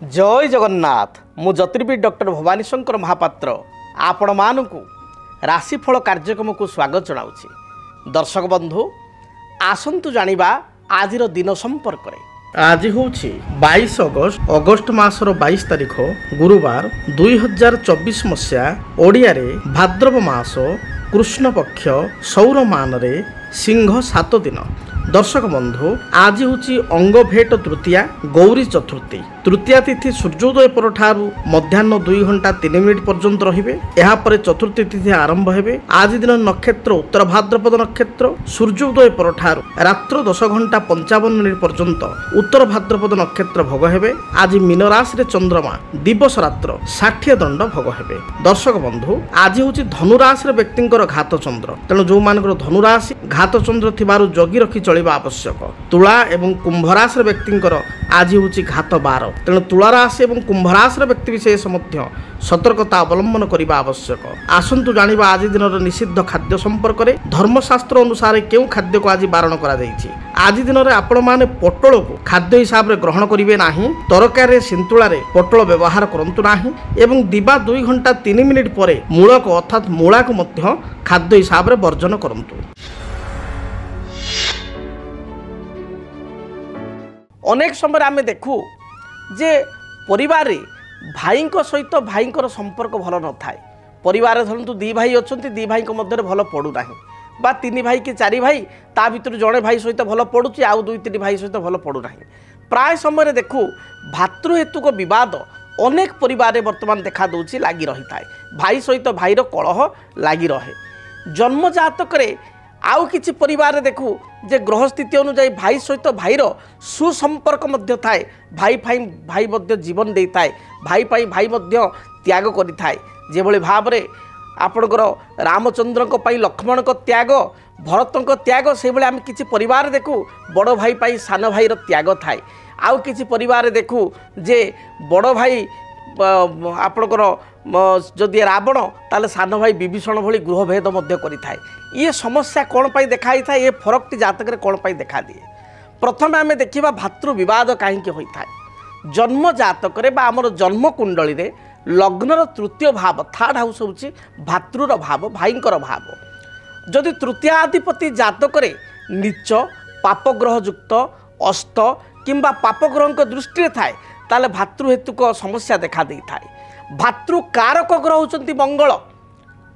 जय जगन्नाथ मु ज्योतिर्विद डॉक्टर भवानी शंकर महापात्र आपण मानकु राशिफल कार्यक्रम को स्वागत जनाऊँगी। दर्शक बंधु आसंतु जानिबा आजिर दिन संपर्क रे। आज हूँ 22 अगस्त मासर 22 तारिख गुरुवार 2024 मसीहा ओडिया रे भाद्रव मास कृष्ण पक्ष सौर मान रे सिंह 7 दिन। दर्शक बंधु आज हूँ अंग भेट तृतीया गौरी चतुर्थी। तृतीया तिथि सूर्योदय पर ठारू मध्याह्न 2 घंटा 3 मिनिट पर्यंत रहिबे। एहा परे चतुर्थी तिथि आरंभ हेबे। आज दिन नक्षत्र उत्तर भाद्रपद नक्षत्र सूर्योदय पर ठारू रात्र 10 घंटा 55 मिनिट पर्यंत उत्तर भाद्रपद नक्षत्र भोग हेबे। आज मीन राशि रे चंद्रमा दिवस रात्र 60 दंड भोग हेबे। दर्शक बंधु आज हूँ धनु राशि रे व्यक्तिंकर घात चंद्र, तेणु जो मानकर धनु राशि घात चंद्र थिबारु जगी रखी चलिबा आवश्यक। तुला एवं कुंभ राशि व्यक्तिंकर आज हूँ घात 12, तेणु तुला राशि एवं कुंभ राशि व्यक्ति विशेष मध्य सतर्कता अवलंबन करने आवश्यक। आसंतु जानिबा आज दिन निषिद्ध खाद्य संपर्क में। धर्मशास्त्र अनुसार केउ खाद्य को आज बारण करा जायछि। आज दिन में आपण माने पोटल को खाद्य हिसाब से ग्रहण करिवे नाही। तरकारी सिंतुला रे पोटल व्यवहार करंतु नाही एवं दिबा 2 घंटा 3 मिनिट परे मूलक अर्थात मूला को मध्य खाद्य हिसाब से वर्जन करंतु। अनेक समय आम देखू जे परिवार भाई सहित भाई संपर्क भल न थाए। परिवार धरतु 2 भाई अच्छा 2 भाई मध्य भल पड़ूना बा 3 भाई कि 4 भाई ता भर जड़े भाई सहित भल पड़ुची आउ 2-3 भाई सहित भल पड़ूना। प्राय समय देखू भातृहेतुक बद अनेक परिवार वर्तमान देखा दूची लगी रही थाए। भाई सहित भाईर कलह लगी रहे। जन्म जातक आउ किछि परिवार देखू जे ग्रह स्थिति अनुसार भाई सहित भाईर सुसंपर्क मध्य थाए। भाई भाई भाई मध्य जीवन दे थाए। भाई पाई भाई मध्य त्याग करि थाए। जे भली भाव रे आपणकर रामचंद्र को पाई लक्ष्मण को त्याग, भरत को त्याग, से भली आम किछि परिवार देखू बड़ भाई पाई सान भाईर त्याग थाए। आउ किछि परिवार देखू जे बड़ भाई आपणकर जदि रावण ताले सान भाई विभीषण भली गृहभेद मध्य करिथाए। ये समस्या कौन पाई देखाई था, ये फरकटी जातक कौन पाई देखा दिए। प्रथम आम देखा भातृ विवाद कहीं होता है। जन्म जातक आमर जन्म कुंडली रे लग्नर तृतीय भाव थर्ड हाउस हूँ भातृर भाव, भाईंकर भाव। जदि तृतीयाधिपति जातक नीच पापग्रह युक्त अस्त किंबा पापग्रह दृष्टि थाए ताले भातृहेतुक समस्या देखा दे थाए। भातृ कारक ग्रह होचंती मंगल।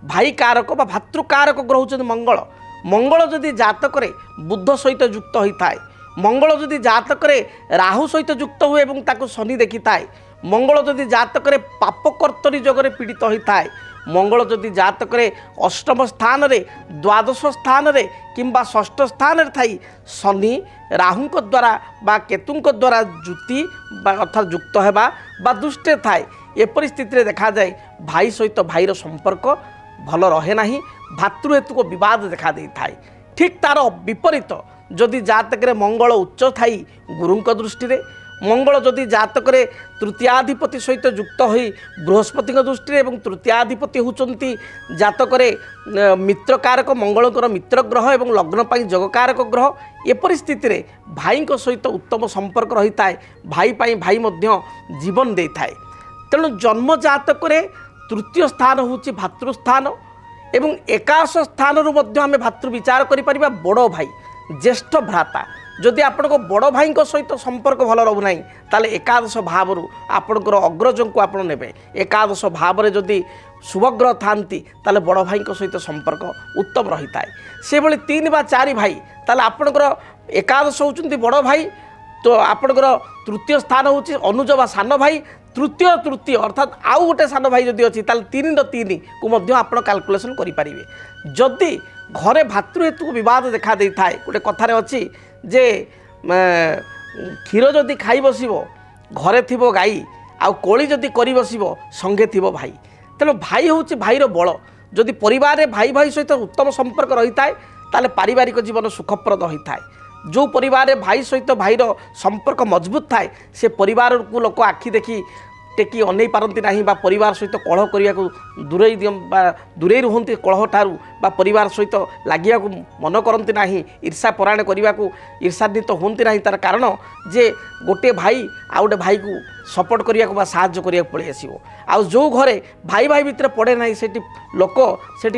भाई कारक बा भातृ कारक ग्रह होचंती मंगल। मंगल जदि जातक बुध सहित युक्त होता है, मंगल जदि जातक राहु सहित युक्त हुए एवं ताको शनि देखी थाए, मंगल जदि जातक पापकर्तरी जगह पीड़ित होता है, मंगल जदि जातक अष्टम स्थान रे द्वादश स्थान रे किंबा षष्ठ स्थान रे थाई शनि राहु द्वारा बा केतु द्वारा जुति अर्थात युक्त होगा बा दुष्ट थाए, ए परिस्थिति देखा जाए भाई सहित भाईर संपर्क भल रहे ना। भातृहेतुक विवाद देखा दे थाए। ठीक तार विपरीत जदि जातक मंगल उच्च थाई गुरु दृष्टि रे, मंगल जदि जातक तृतीयाधिपति सहित युक्त हो बृहस्पति दृष्टि एवं तृतीयाधिपति होचंती जातक मित्रकारक मंगलकर मित्र ग्रह एवं लग्न पाई जगकारक ग्रह। ए परिस्थिति रे भाई सहित उत्तम संपर्क रही थाए। भाई पाई भाई मध्य जीवन दे थाए। तेणु जन्म जातक तृतीय स्थान हूँ भातृस्थान एवं एकादश स्थान आम भातृ विचार करें। बड़ भाई ज्येष्ठ भ्राता जदि आपण बड़ भाई सहित संपर्क भल रहूना ताले एकादश भाव आपणकर अग्रज को आप ने। एकादश भाव जदि शुभग्रह थांती ताले बड़ भाई सहित संपर्क उत्तम रही थाए। से भली 3 बा 4 भाई ताले आपणकर एकादश होचंती बड़ भाई, तो आपणकर तृतीय स्थान हूँ अनुज बा सान भाई, तृतीय अर्थात आउ गोटे सान भाई जदि अच्छी 3 को मध्य आप कैलकुलेसन करें। जदि घरे भातृहेतु विवाद देखा दे थाए, गोटे कथार अच्छी जे क्षीर जदि खाई बस घरे थी गाई आउ कोली जदि कर बस संगे थी भाई। तेणु भाई हूँ भाईर बल। जदि परिवार भाई भाई सहित उत्तम संपर्क रही थाए ताले पारिवारिक जीवन सुखप्रद होता है। जो परिवार भाई सहित भाईर संपर्क मजबूत थाए से परिवार को लोक आखि देखी टेकी अनै पारती ना बा परिवार सहित कलह करने को दूरे दूरे रुहति कलह ठारू बा परिवार सहित लगे मन करती ना ईर्षा परायण करने को ईर्षान्वित होती ना तार कारण जे गोटे भाई आउ गोटे भाई को सपोर्ट करने को साहाय्य करने पड़े आसो आउ जो घरे भाई भाई भितर पड़े ना से लोक से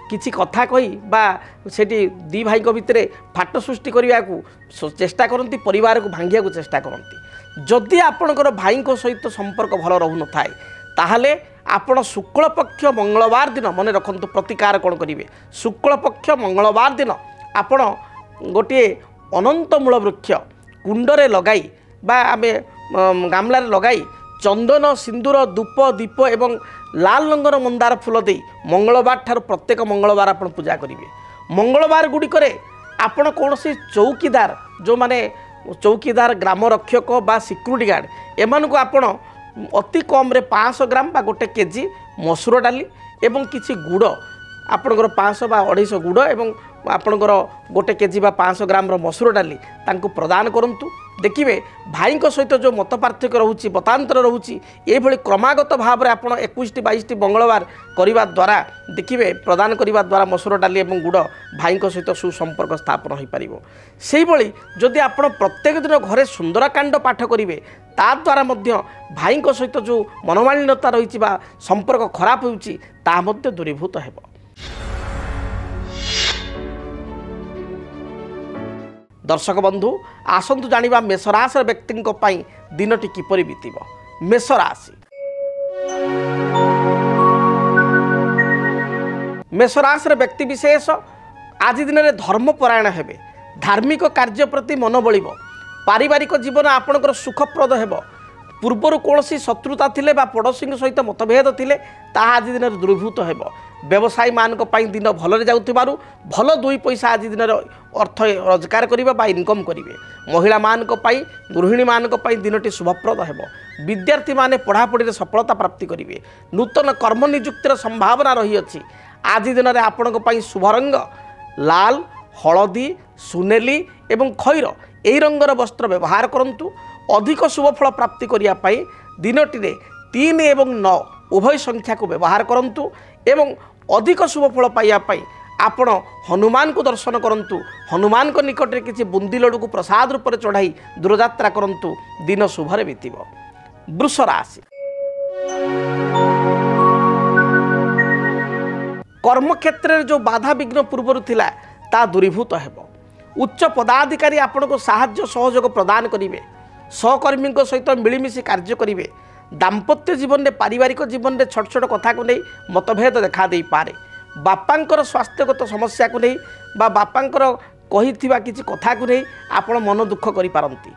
किसी कथा कही बा सेठी दी भाई भितर फाट सृष्टि करने को चेष्टा करती परिवार को भांगिया को चेष्टा करती जदि आपणकर भाई सहित संपर्क भल रहू न थाए ताहले आपण शुक्ल पक्ष मंगलवार दिन मन रखंतु प्रतिकार कौन करेंगे शुक्ल पक्ष मंगलवार दिन आपण गोटे अनंतमूल वृक्ष कुंडरे लगाई बा आमे गामलार लगाई चंदन सिंदूर धूप दीप एवं लाल रंगर मंदार फूल दे मंगलवार ठार प्रत्येक मंगलवार आपण पूजा करेंगे मंगलवार गुड़िकरे आपण कौन चौकीदार जो माने चौकीदार ग्राम रक्षक बा सिक्यूरीटी गार्ड एमान को आपण अति कम रे 500 ग्राम बा गोटे केजी मसूर डाली एवं किसी गुड़ आपणकर 500 बा 250 गुड़ एवं आपणकर गोटे केजी बा 500 ग्राम मसूर डाली तांको प्रदान करंतु देखिए भाई सहित जो मत पार्थक्य रोचे मतांतर रोचे ये क्रमागत भाव में आपड़ 21-22 मंगलवार करने द्वारा देखिए प्रदान करने द्वारा मसूर डाली और गुड़ भाई सहित सुसंपर्क स्थापन हो पार से जदि आप प्रत्येक दिन घरे सुंदरकांड पाठ करेंगे ता द्वारा भाई सहित जो मनोमालिन्यता रही संपर्क खराब हो दूरीभूत हो। दर्शक बंधु आसतु जानिबा मेषराशि व्यक्ति दिनटी किपरि बीतिब। मेषराशि मेषराशि व्यक्ति विशेष आज दिन में धर्मपरायण हेबे धार्मिक कार्य प्रति मन बलिब पारिवारिक जीवन आपणकर सुखप्रद हेब पूर्वर कौन शत्रुता थिले बा पड़ोशी सहित मतभेद थिले ताहा आज दिन दूरीभूत हेब व्यवसायी मानक पई दिन भलरे जाउथिबारु भल दुई पैसा आज दिन अर्थ रोजगार करिबा बा इनकम करिवे महिला मानक पई गृहिणी मानक पई दिनटी शुभप्रद हेब विद्यार्थी माने पढ़ापढ़ी रे सफलता प्राप्ति करिवे नूतन कर्म नियुक्तिर संभावना रही अछि आज दिन में आपणक पई शुभ रंग लाल हलदी सुनेली एवं खैर एई रंगर वस्त्र व्यवहार करंतु अधिक शुभफल प्राप्ति करिया पई दिनटी 3 एवं 9 उभय संख्या को व्यवहार करंतु एवं अधिक शुभफल पाइया पई आपण हनुमान को दर्शन करंतु हनुमान को निकट में किसी बुंदी लड्डू को प्रसाद रूप में चढ़ाई दूरयात्रा करंतु दिन शुभरे बीतिब। वृष राशि कर्म क्षेत्र में जो बाधा विघ्न पूर्वर थिला ता दूरीभूत हेब उच्च पदाधिकारी आपण को साहाय्य सहयोग प्रदान करेंगे सहकर्मी सहित मिलमिशि कार्य करेंगे दाम्पत्य जीवन में पारिवारिक जीवन में छोट छोट कथा को नहीं मतभेद देखा दे पारे बापांकर स्वास्थ्यगत समस्या को नहीं बा बापांकर कही किसी कथा को नहीं आपण मन दुख करि पारंती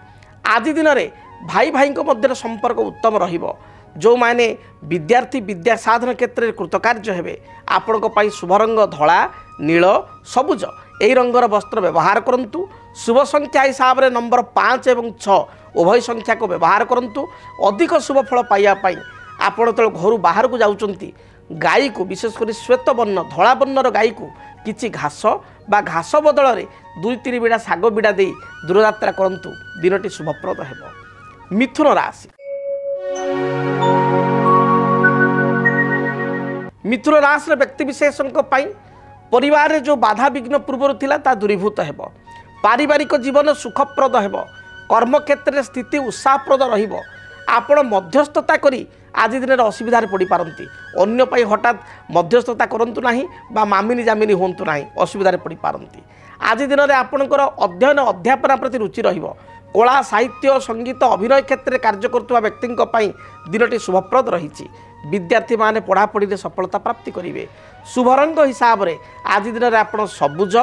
आज दिन में भाई भाई मध्य संपर्क उत्तम रहिबो जो माने विद्यार्थी विद्या साधन क्षेत्र में कृतकार्य हेबे आपण शुभ रंग धला नील सबुज यही रंगर वस्त्र व्यवहार करंतु शुभ संख्या हिसाब से नंबर 5 एवं 6 उभय संख्या को व्यवहार करंतु अधिक शुभ फल पाइबा पई आपण तो घर बाहर को जाउचंती गाई को विशेषकर श्वेत वर्ण धला वर्णर गाई को किछि घास बा घास बदल में 2-3 बिड़ा शाग बिड़ा दे दूरयात्रा करंतु दिनटी शुभप्रद हेब। मिथुन राशि मिथुन राशि व्यक्ति विशेषों परिवार जो बाधा विघ्न पूर्वर थिला ता दूरीभूत हेब पारिवारिक जीवन सुखप्रद हेब कर्म क्षेत्र में स्थिति उत्साहप्रद रहिब आपण मध्यस्थता करी आज दिन में असुविधार पड़ पारती अन्य पाई हठात मध्यस्थता करंतु नाही बा मामिनी जामिनी होंतु नाही असुविधार पड़ पारती आज दिन में आपणकर अध्ययन अध्यापना प्रति रुचि रहिब कला साहित्य संगीत अभिनय क्षेत्र में कार्य करुवा व्यक्ति दिनटी शुभप्रद रही विद्यार्थी माने पढ़ापढ़ी में सफलता प्राप्ति करेंगे शुभ रंग हिसाब से आज दिन में आप सबुज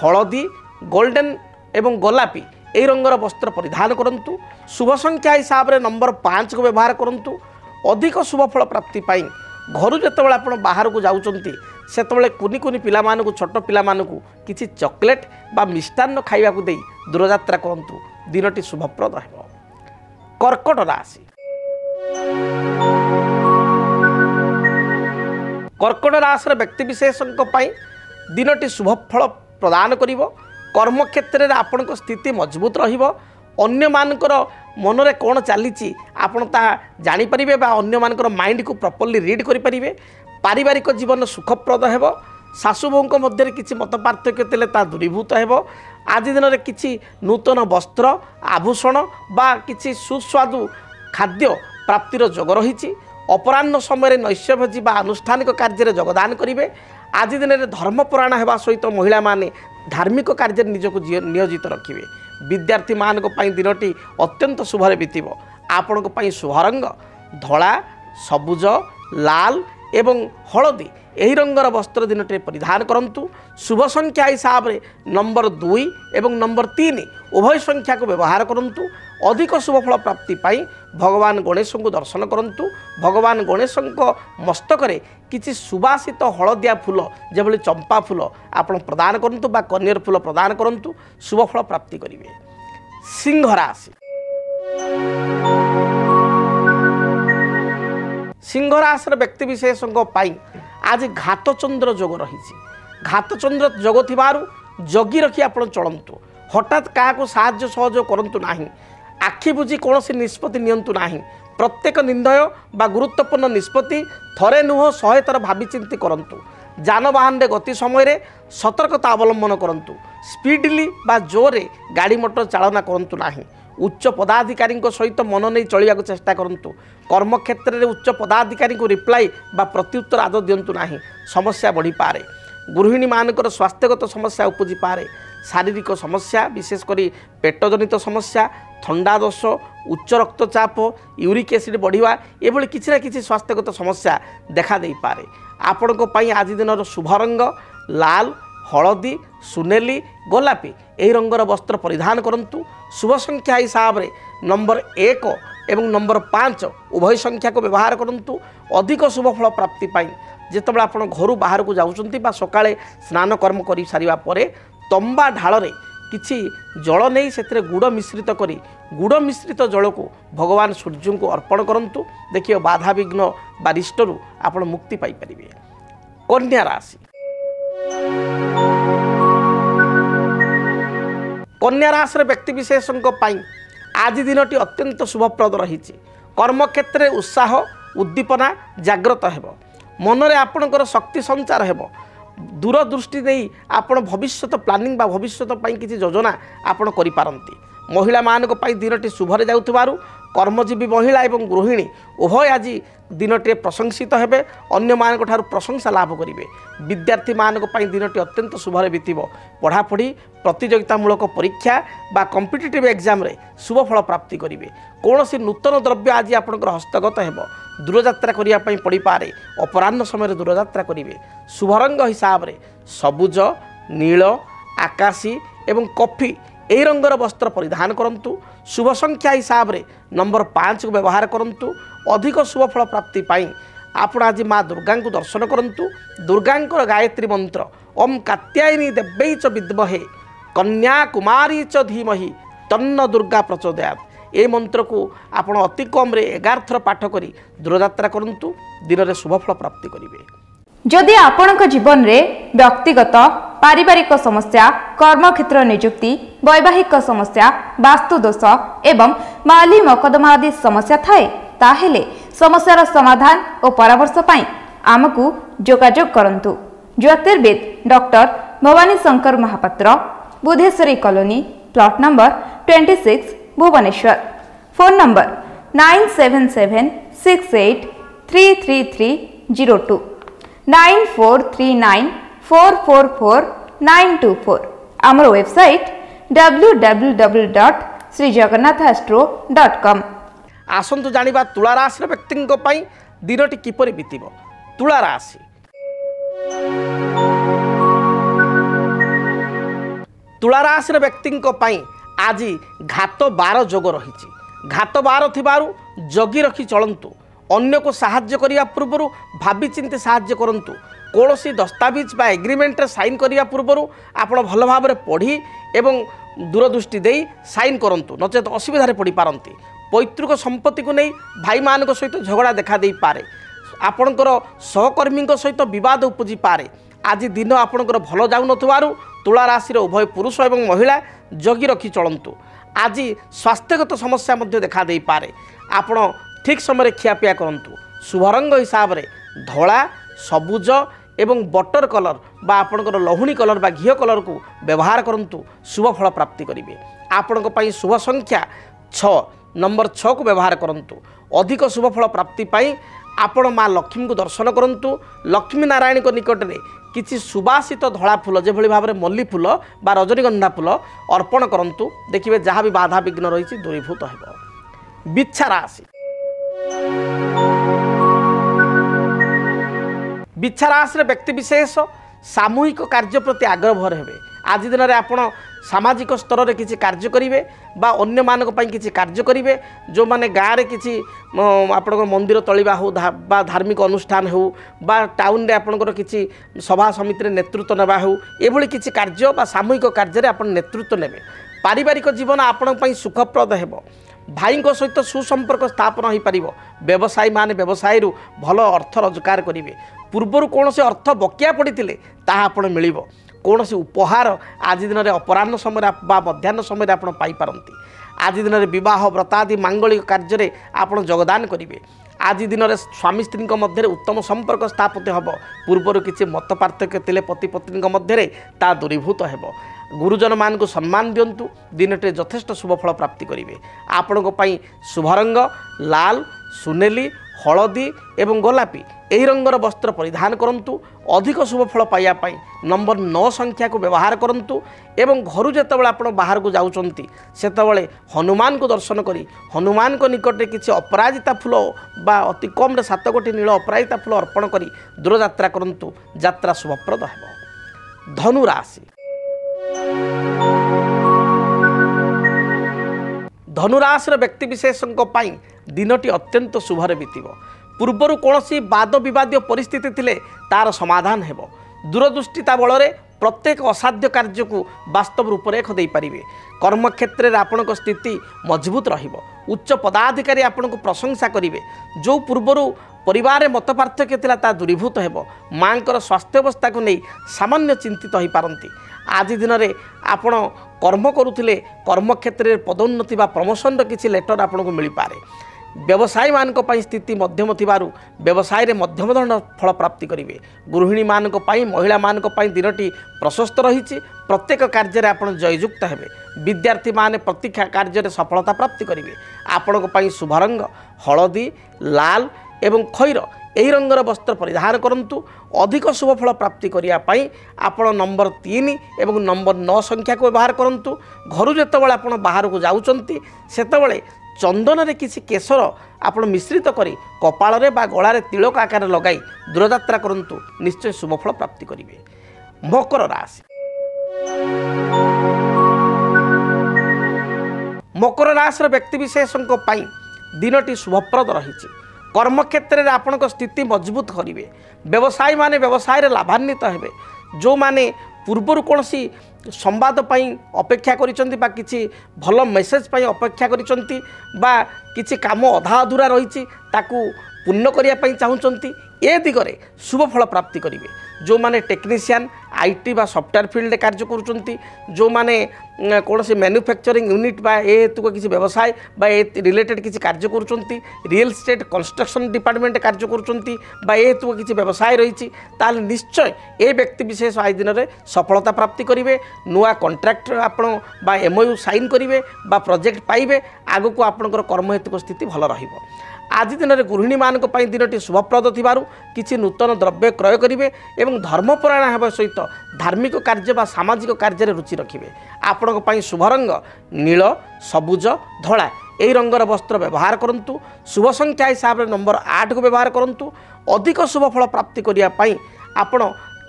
हलदी गोल्डन एवं गोलापी यही रंगर वस्त्र परिधान करंतु शुभ संख्या हिसाब से नंबर 5 को व्यवहार करंतु अधिक शुभफल प्राप्ति पाई घर जितेबाला आप बाहर को जाउचंती सेतबेले कुनी कुनी पिला मानकु छोट पिला मानकु किछि चॉकलेट बा मिष्टान्न खाइबा को देई दूरयात्रा करंतु दिनटी शुभप्रद हेब। कर्कट राशि कर्कट राशि व्यक्ति विशेषों दिनटी शुभफल प्रदान करिवो कर्म क्षेत्र में आपण स्थिति मजबूत रहिबो अन्य मानकर मनरे कौन चली आपण ता जानीपारे अन्य मानकर माइंड को प्रॉपर्ली रीड करें। पारिवारिक जीवन सुखप्रद हो। सासु बों मध्य किसी मत पार्थक्य तेले ता दूरीभूत हो। आज दिन में किसी नूतन वस्त्र आभूषण बा किसी सुस्वादु खाद्य प्राप्तिर जोग रही। अपराह्न समय नैश्य भोजी बा आनुष्ठानिक कार्य योगदान करेंगे। आज दिन में धर्मपरायण होगा सहित महिला माने धार्मिक कार्य निजक नियोजित रखिए। विद्यार्थी मानक दिनटी अत्यंत शुभरे बीतब। आपण शुभ रंग धला सबुज लाल एवं हलदी यही रंगर वस्त्र दिनटे परिधान करंतु। शुभ संख्या हिसाब से नंबर 2 एवं नंबर 3 उभय संख्या को व्यवहार करंतु। अधिक शुभफल प्राप्ति पाई भगवान गणेश को दर्शन करंतु। भगवान गणेश मस्तक किसी सुबासित हलदिया फूल जभली चंपा फूल आपण प्रदान करंतु बा कन्यर फूल प्रदान करंतु। शुभफल प्राप्ति करिवे। सिंह राशि सिंह राशि व्यक्ति विशेषों आज घातचंद्र जोग रही। घातचंद्र जोग थिबारु जगी रखी आप चलतु। हठात क्या साहाय्य सहयोग करंतु नाही। आखि बुझी कौन निष्पत्ति नियंतु नाही। प्रत्येक निर्णय बा गुरुत्वपूर्ण निष्पत्ति थरे नुह 100 थर भावी चिंती करंतु। जानवाहन गति समय सतर्कता अवलंबन करंतु। स्पीडली बा जोरे गाड़ी मोटर चालना करंतु नाही। उच्च पदाधिकारी सहित मन नहीं चलिया चेष्टा करंतु। कर्मक्षेत्र में उच्च पदाधिकारी को रिप्लाई बा प्रत्युत्तर आद दिंतु नाही। समस्या बढ़ी पारे। गृहिणी मानकर स्वास्थ्यगत समस्या उपजी पारे। शारीरिक समस्या विशेषकर पेटजनित समस्या थंडा दोष उच्च रक्तचाप यूरिक एसिड बढ़िया एभली किसी ना किसी स्वास्थ्यगत समस्या देखा दे पारे। आपण आज दिन शुभ रंग लाल हलदी सुनेली गोलापी यही रंगर वस्त्र परिधान करंतु। शुभ संख्या हिसाब से नंबर 1 एवं नंबर 5 उभय संख्या को व्यवहार करंतु। अधिक शुभफल प्राप्ति पाई जितेबाला आप घर बाहर को जाउछंती बा सकाळे स्नान कर्म कर सारिबा परे तंबा ढाल किछि जल नहीं से गुड़ मिश्रित करी गुड़ मिश्रित जल को भगवान सूर्य को अर्पण करंतु। देखिए बाधा विघ्न बारिष्टरू आप मुक्ति पाई परिबे। कन्या राशि कन्या राशि व्यक्ति विशेषों आज दिनटी अत्यंत शुभप्रद रही। कर्मक्षेत्र में उत्साह उद्दीपना जागृत हो। मनरे आपणकर शक्ति संचार हो। दूरदृष्टि नहीं आपण भविष्यत प्लानिंग बा भविष्यत किसी योजना आपण करि पारंती। महिला मानक दिनटी शुभरे जाउथिबारु कर्मजीवी महिला एवं गृहिणी उभय आज दिनटे प्रशंसित हेबे। अन्य मानक ठारू प्रशंसा लाभ करिवे। विद्यार्थी मानक दिनटी अत्यंत शुभरे बीतब। पढ़ापढ़ी प्रतियोगितामूलक परीक्षा बा कॉम्पिटिटिव एग्जाम रे शुभफल प्राप्ति करिवे। कौन सी नूतन द्रव्य आज आपणकर हस्तगत हेबो। दूरयात्रा करिया पई पड़ी पारे। अपराह्न समय दूरयात्रा करिवे। शुभ रंग हिसाब रे सबुज नील आकाशी एवं कॉफी यही रंगर वस्त्र परिधान करंतु। शुभ संख्या हिसाब से नंबर 5 को व्यवहार करंतु। अधिक शुभफल प्राप्ति पाई आपण आज माँ दुर्गा को दर्शन करंतु। दुर्गांकर गायत्री मंत्र ओम कात्यायनी देव्यै च विद्महे कन्या कुमारी च धीमहि तन्न दुर्गा प्रचोदयात् ए मंत्र को आपण अति कम रे 11 थर पाठ करी दूरयात्रा करंतु। दिन में शुभफल प्राप्ति करिवे। जदि आपणक जीवन में व्यक्तिगत पारिवारिक समस्या कर्मक्षेत्र नियुक्ति वैवाहिक समस्या वास्तुदोष एवं माली मकदमा आदि समस्या थाए ताहेले समस्यार समाधान और परामर्श पाई आमको जोगाजोग करंतु। ज्योतिर्विद doctor Bhabani Shankar Mahapatra Budheswari colony plot number 26 Bhubaneswar. Phone number 9776833302 9439444924। आमर वेबसाइट www.srijagannathastro.com। आसंतु जानिबा तुला राशि व्यक्ति दिनटी किपरि बीतिब। तुला राशि तुला राशि व्यक्ति आज घात 12 जोग रही। घात 12 थिबारु जगी रखी चलंतु। अन्य को साहाय्य करिया पूर्व भावी चिंती साहाय्य करंतु। कौन सी दस्तावेज बा एग्रीमेंट साइन करिया पूर्व आप भल भाव पढ़ी एवं दूरदृष्टि दे साइन करंतु नचेत असुविधा पड़ी पारंती। पैतृक संपत्ति को नहीं भाई मान सहित झगड़ा देखा दे पारे। आपणकर सहकर्मी सहित विवाद उपजी पारे। आज दिन आपणकर भल जाऊ नथुवारु तुला राशि उभय पुरुष एवं महिला जगी रखी चलंतु। आज स्वास्थ्यगत समस्या देखा दे पारे। आपण ठीक समय खियापिया करंतु। शुभ रंग हिसाब से धला सबुज एवं बटर कलर बा आपणकर लहुणी कलर बा घी कलर को व्यवहार करंतु। शुभ फल प्राप्ति करेंगे। आपण शुभ संख्या 6 नंबर 6 को व्यवहार करंतु। अधिक शुभ फल प्राप्ति पाई आपण माँ लक्ष्मी को दर्शन करंतु। लक्ष्मी नारायण को निकट में किसी सुबासित धला फूल जो भाव में मल्ली फूल बा रजनीगंधा फूल अर्पण करंतु। देखिए जहाँ भी बाधा विघ्न रही दूरीभूत हो। बिच्छा राशि बिच्छा राशि व्यक्ति विशेष सामूहिक कार्य प्रति आग्रह हेबे। आज दिन में आपण सामाजिक स्तर में किसी कार्य करेंगे बा अन्य मानक पई किसी कार्य करेंगे। जो माने गाँव में किसी आपण मंदिर तलिबा हो बा धार्मिक अनुष्ठान हो बा टाउन रे आपणकर किसी सभा समिति नेतृत्व नेबा हो एभली किसी कार्य बा सामूहिक कार्य आपण नेतृत्व नेबे। पारिवारिक जीवन आपण पई सुखप्रद हेबो। भाई सहित सुसंपर्क स्थापन हो पार। व्यवसायी माने व्यवसाय भल अर्थ रोजगार करेंगे। पूर्वर कौन से अर्थ बकिया पड़ते तापण मिल कौन से उपहार आज दिन में अपराह्न समय मध्याह्न समय आप पाइपारती। आज दिन में विवाह व्रतादि मांगलिक कार्य आप योगदान करेंगे। आज दिन में स्वामी स्त्री मध्य उत्तम संपर्क स्थापित हम। पूर्वर किसी मत पार्थक्य थे पति पत्नी मध्य ता दूरीभूत हो। गुरुजन मान को सम्मान दिंतु। दिनटे यथेष्ट शुभ फल प्राप्ति करेंगे। आपण शुभ रंग लाल सुनेली हलदी एवं गोलापी यही रंगर वस्त्र परिधान करंतु। अधिक शुभ फल पाइबापी नंबर 9 संख्या को व्यवहार करंतु। एवं घर जितेबाला आप बाहर को जाउचंती सेतबेले हनुमान को दर्शन करी हनुमान को निकट किसी अपराजिता फूल बा अति कम 7 गोटी नील अपराजिता फूल अर्पण करी दूर यात्रा करंतु। यात्रा शुभप्रद हेबो। धनु राशि धनुराशि व्यक्ति विशेषों दिनटी अत्यंत शुभरे बीतब। पूर्वर कौन सी वाद विवाद परिस्थिति थिले तार समाधान हेबो। दूरदृष्टिता बल प्रत्येक असाध्य कार्य को वास्तव रूपरेख दे पारिबे। कर्म क्षेत्र में आपण स्थिति मजबूत रहिबो। उच्च पदाधिकारी आपण को प्रशंसा करेंगे। जो पूर्वर परिवार मत पार्थक्य थिला ता दूरीभूत हेबो। मांकर स्वास्थ्यावस्था को नहीं सामान्य चिंतित हो पारती। आज दिन में आपण कर्म करुले कर्म क्षेत्र में पदोन्नति बा प्रमोशन किसी लेटर आपन को मिल पारे। व्यवसायी मान स्थिति मध्यम थिबारु व्यवसाय रे मध्यम धरण फल प्राप्ति करेंगे। गृहिणी मान महिला मान दिनटी प्रशस्त रही। प्रत्येक कार्य आपन जययुक्त हेबे। विद्यार्थी माने प्रतीक्षा कार्य सफलता प्राप्ति करेंगे। आपण शुभ रंग हलदी लाल एवं खैर यही रंगर वस्त्र परिधान करंतु। अधिक शुभ फल प्राप्ति करने आपण नंबर 3 एवं नंबर 9 संख्या को व्यवहार करंतु। घर जितेबाला आप बाहर को जाउचंती सेतेबेले चंदन रे किसी केसर आपण मिश्रित करी कपाल रे बा गला रे तिलक आकार लगाई दूरयात्रा करंतु। निश्चय शुभ फल प्राप्ति करेंगे। मकर राशि मकर राशि व्यक्ति विशेषों दिनटी शुभप्रद रही। कर्म क्षेत्र में आपण स्थिति मजबूत करेंगे। व्यवसायी माने व्यवसाय लाभान्वित हेबे। जो माने पूर्वर कौन सी संवाद पाई अपेक्षा करिसंती बा किछि भल मेसेज पाई अपेक्षा करिसंती बा किछि काम अधा अधूरा रही ताकू पूर्ण करिया पाई चाहुचंती ए दिगरे शुभ फल प्राप्ति करेंगे। जो माने टेक्नीशियन आईटी बा सॉफ्टवेयर फील्ड कार्य करुचंती जो माने कौन से मैन्युफैक्चरिंग यूनिट बा ए हेतु किसी व्यवसाय बा ए रिलेटेड किसी कार्य करुचंती रियल एस्टेट कंस्ट्रक्शन डिपार्टमेंट कार्य करुचंती बा ए हेतु किसी व्यवसाय रही ताल निश्चय ए व्यक्ति विशेष आज दिन में सफलता प्राप्ति करेंगे। नुआ कॉन्ट्रैक्ट आपण बा एमओयू साइन करेंगे बा प्रोजेक्ट पाइबे। आगु को आपणकर कर्म हेतु स्थिति भल रहिबो। आज दिन में गृहिणी मान दिनटी शुभप्रद थिबारु किछि नूतन द्रव्य क्रय करेंगे एवं धर्मपरायण हेबा सहित धार्मिक कार्य बा सामाजिक कार्य रुचि रखिबे। आपण शुभ रंग नील सबुज धला यही रंगर वस्त्र व्यवहार करंतु। शुभ संख्या हिसाब से नंबर 8 को व्यवहार करंतु। अधिक शुभ फल प्राप्ति करने आपण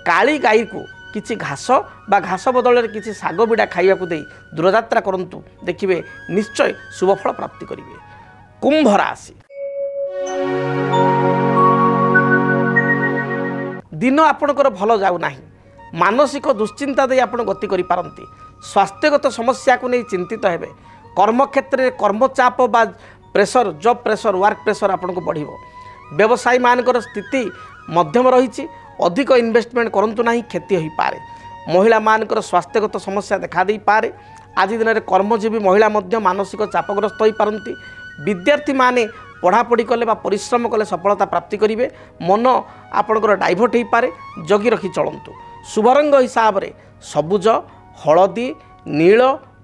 काली गाई को किछि घास बा घास बदल किछि साग बिड़ा खाइबा को देई दूरयात्रा करंतु। देखिबे निश्चय शुभ फल प्राप्ति करेंगे। कुंभ राशि दिन आपणकर भल जाऊ नाही। मानसिक दुश्चिंता दे आपण गति करि पारंती। स्वास्थ्यगत समस्या को नहीं चिंतित हेबे। कर्म क्षेत्र में कर्मचाप बा pressure job pressure work pressure आपन को बढ़िबो। व्यवसायी मानकर स्थिति मध्यम रही। अधिक इन्वेस्टमेंट करंतु नाही क्षति होई पारे। महिला मानकर स्वास्थ्यगत समस्या देखा दे पारे। आज दिन में कर्मजीवी महिला मानसिक चापग्रस्त हो पारती। विद्यार्थी माने पढ़ापढ़ी कले परिश्रम कले सफलता प्राप्ति करेंगे। मन आपणकर डाइभर्ट हो पारे, जगी रखी चलतु। शुभरंग हिसाब से सबुज, हलदी, नील,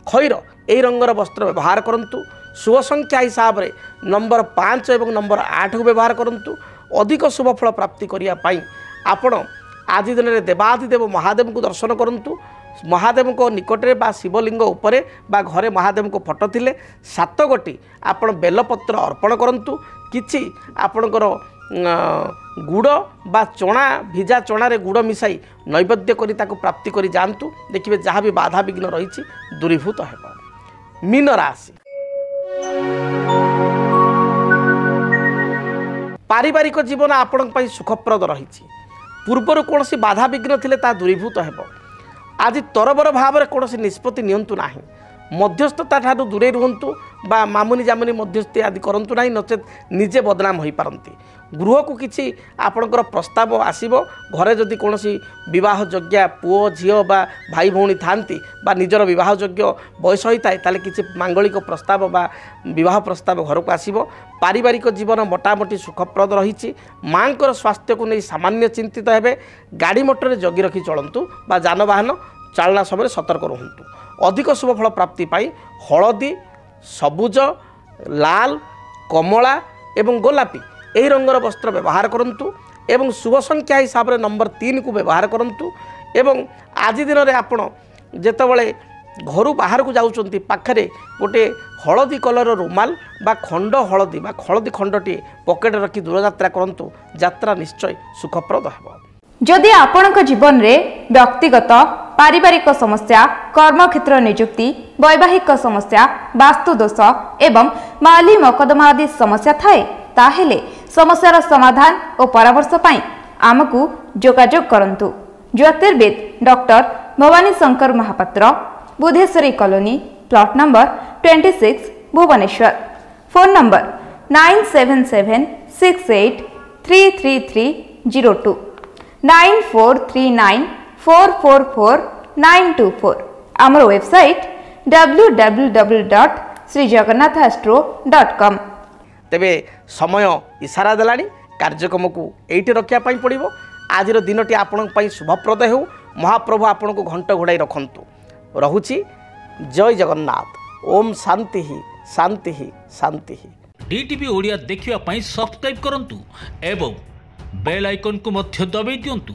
खैर यही रंगर वस्त्र व्यवहार करंतु। शुभ संख्या हिसाब से नंबर 5 और नंबर 8 को व्यवहार करंतु। अधिक शुभफल प्राप्ति करने आपण आज दिन में देवाधिदेव महादेव को दर्शन करंतु। महादेव को निकटरे बा शिवलिंग उपरे बा घरे महादेव को फोटो थिले 7 गोटी आपण बेलपत्र अर्पण करंतु। किछि आपणकर गुड़ बा चना भिजा चणार गुड़ मिसाई नैवेद्य करी ताको प्राप्ति करी जानतु। देखिए जहाँ भी बाधा विघ्न रही दूरीभूत हेब। मीन राशि पारिवारिक जीवन आपण पई सुखप्रद रही। पूर्वर कौन बाधा विघ्न थिले ता दूरीभूत हेब। आज तरबर भाव में कौन निष्पत्ति नियंतु नाही। मध्यस्थता ठारू दूरे रुहंतु बा मामुनी जामुनी मध्यस्थी आदि करंतु नाही, नचेत निजे बदनाम होई पारंती। गृह को किछि आपणकर प्रस्ताव आसीबो। घरे जदि कौन विवाह योग्य पुओ झील बा भाई भौणी थांती बा निजर विवाह योग्य बयस होता है ताले किछि मांगलिक प्रस्ताव बा विवाह प्रस्ताव घर को आसीबो। पारिवारिक जीवन मोटामोटी सुखप्रद रही। मांकर स्वास्थ्य को नहीं सामान्य चिंतित हेबे। गाड़ी मोटर जगी रखी चलतु बा जानवाहन चालना समय सतर्क रुहंतु। अधिक शुभफल प्राप्ति पाई हलदी, सबुज, लाल, कमला एवं गोलापी यही रंगर वस्त्र व्यवहार करंतु। एवं शुभ संख्या हिसाब से नंबर 3 को व्यवहार करंतु। एवं आज दिन में आपण जेतबळे घर बाहर को जाउचंती पाखरे गोटे हलदी कलर रुमाल बा खंड हलदी बा हलदी खंडटी पकेट रखी दूर यात्रा करंतु। यात्रा निश्चय सुखप्रद हेब। जदि आपणक जीवन रे व्यक्तिगत पारिवारिक समस्या, कर्मक्षेत्र नियुक्ति, वैवाहिक समस्या, वास्तुदोष एवं माली मकदमा आदि समस्या थाए ताहेले समस्यार समाधान और परामर्श पाई आमकु जोगाजोग करंतु। ज्योतिर्विद doctor Bhabani Shankar Mahapatra, Budheswari colony, plot number 26, Bhubaneswar. Phone number 9776833302 9439444924। आमर वेबसाइट www.srijagannathastro.com। तेबे समय इशारा देलानी कार्यक्रम को एइटे रखिया पई पड़िबो। आज दिनटी आपण पई शुभप्रद हो। महाप्रभु आपण को घंट घोड़ाई रखंतु। रहुची जय जगन्नाथ। ओम शांति शांति शांति। डीटीवी ओडिया देखिवा पई सब्सक्राइब करंतु एवं बेल आइकन को मध्य दबाई दियंतु।